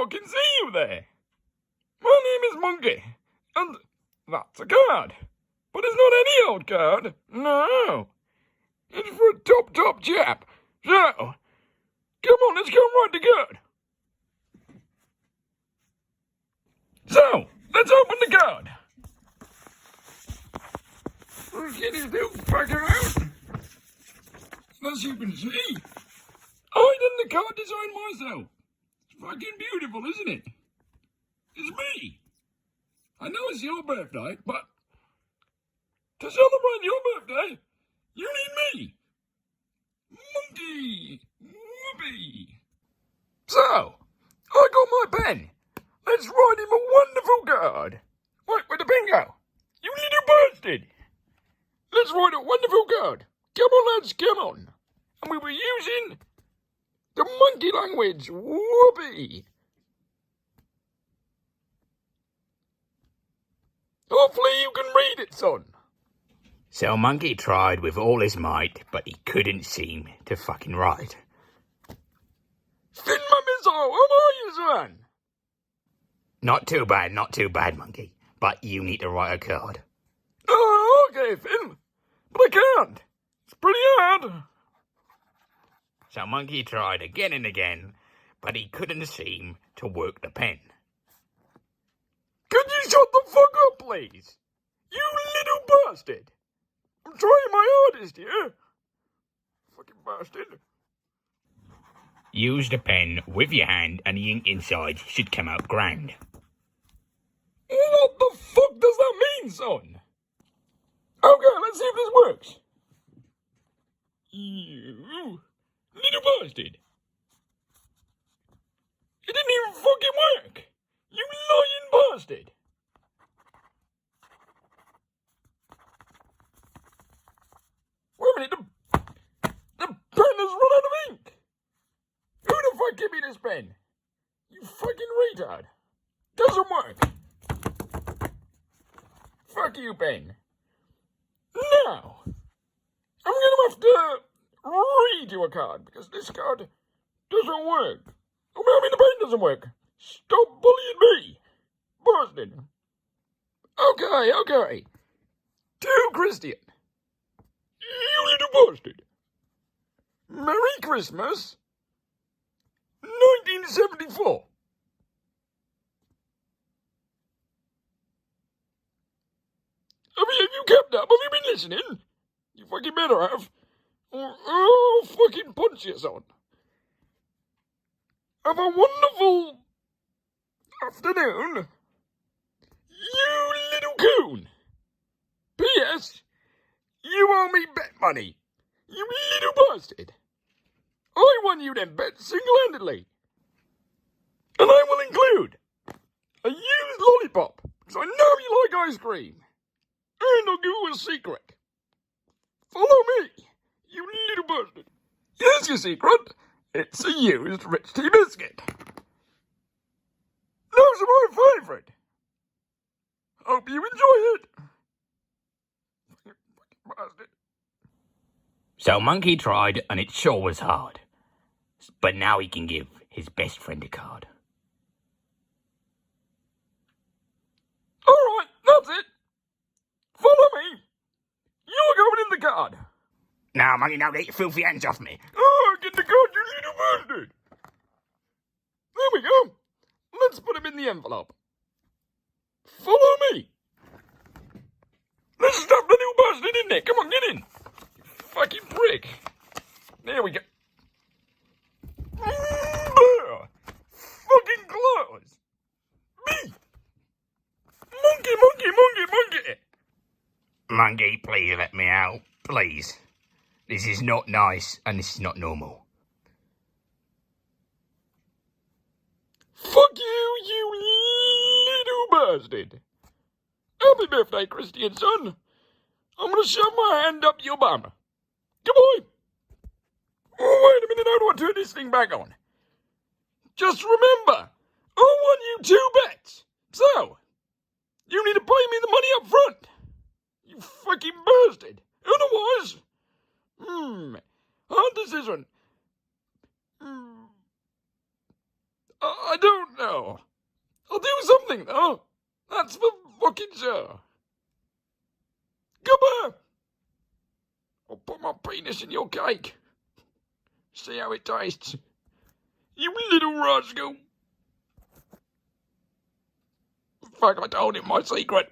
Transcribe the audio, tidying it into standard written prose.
fucking see you there. My name is Monkey, and that's a card. But it's not any old card. No. It's for a top chap. So, come on, let's come right to good. So, let's open the card. Let's get this little fucker out. As you can see, I done the card design myself. It's fucking beautiful, isn't it? It's me. I know it's your birthday, but to celebrate your birthday, you need me. Monkey. Whoopee. So, I got my pen. Let's write him a wonderful card. Wait, where'd the pen go? You little bastard. Let's write a wonderful card. Come on, lads, come on. And we'll be using the monkey language. Whoopee. Hopefully you can read it, son. So Monkey tried with all his might, but he couldn't seem to fucking write. Finn my missile, how are you, son? Not too bad, Monkey. But you need to write a card. Oh, okay, Finn. But I can't. It's pretty hard. So Monkey tried again and again, but he couldn't seem to work the pen. Could you shut the fuck up, please? You little bastard. I'm trying my hardest here. Fucking bastard. Use the pen with your hand and the ink inside should come out grand. What the fuck does that mean, son? Okay, let's see if this works. You little bastard. It didn't even fucking work. You lying bastard. Wait a minute, the pen has run out of ink. Who the fuck gave me this pen? You fucking retard. Doesn't work. Fuck you, pen. Now, I'm gonna have to read you a card, because this card doesn't work. I mean, the pen doesn't work. Stop bullying me, bastard. Okay. To Christian. You little bastard. Merry Christmas. 1974. Have you kept up? Have you been listening? You fucking better have. Or I'll fucking punch you, son. Have a wonderful afternoon. You little coon. P.S. You owe me bet money. You little bastard. I won you them bets single-handedly. And I will include a used lollipop, because I know you like ice cream. And I'll give you a secret. Follow me, you little bastard. Here's your secret. It's a used rich tea biscuit. Those are my favourite. Hope you enjoy it. Fucking bastard. So Monkey tried, and it sure was hard. But now he can give his best friend a card. Alright, that's it. Follow me. You're going in the card. Now, Monkey, now get your filthy hands off me. Oh, get the card, you little bastard. There we go. Let's put him in the envelope. Follow me. Let's stuff the little bastard in there. Come on, get in. You fucking prick. There we go. Fucking close. Me. Monkey. Monkey, please let me out. Please. This is not nice, and this is not normal. Fuck you, you little bastard. Happy birthday, Christian son. I'm gonna shove my hand up your bum. Come on. Oh, wait a minute, how do I turn this thing back on? Just remember, I won you 2 bets. So, you need to pay me the money up front. You fucking bastard. Otherwise, hard decision. I don't know. sure. I'll do something, though. That's for fucking sure. Come here. I'll put my penis in your cake. See how it tastes. You little rascal. Fuck, I told him my secret.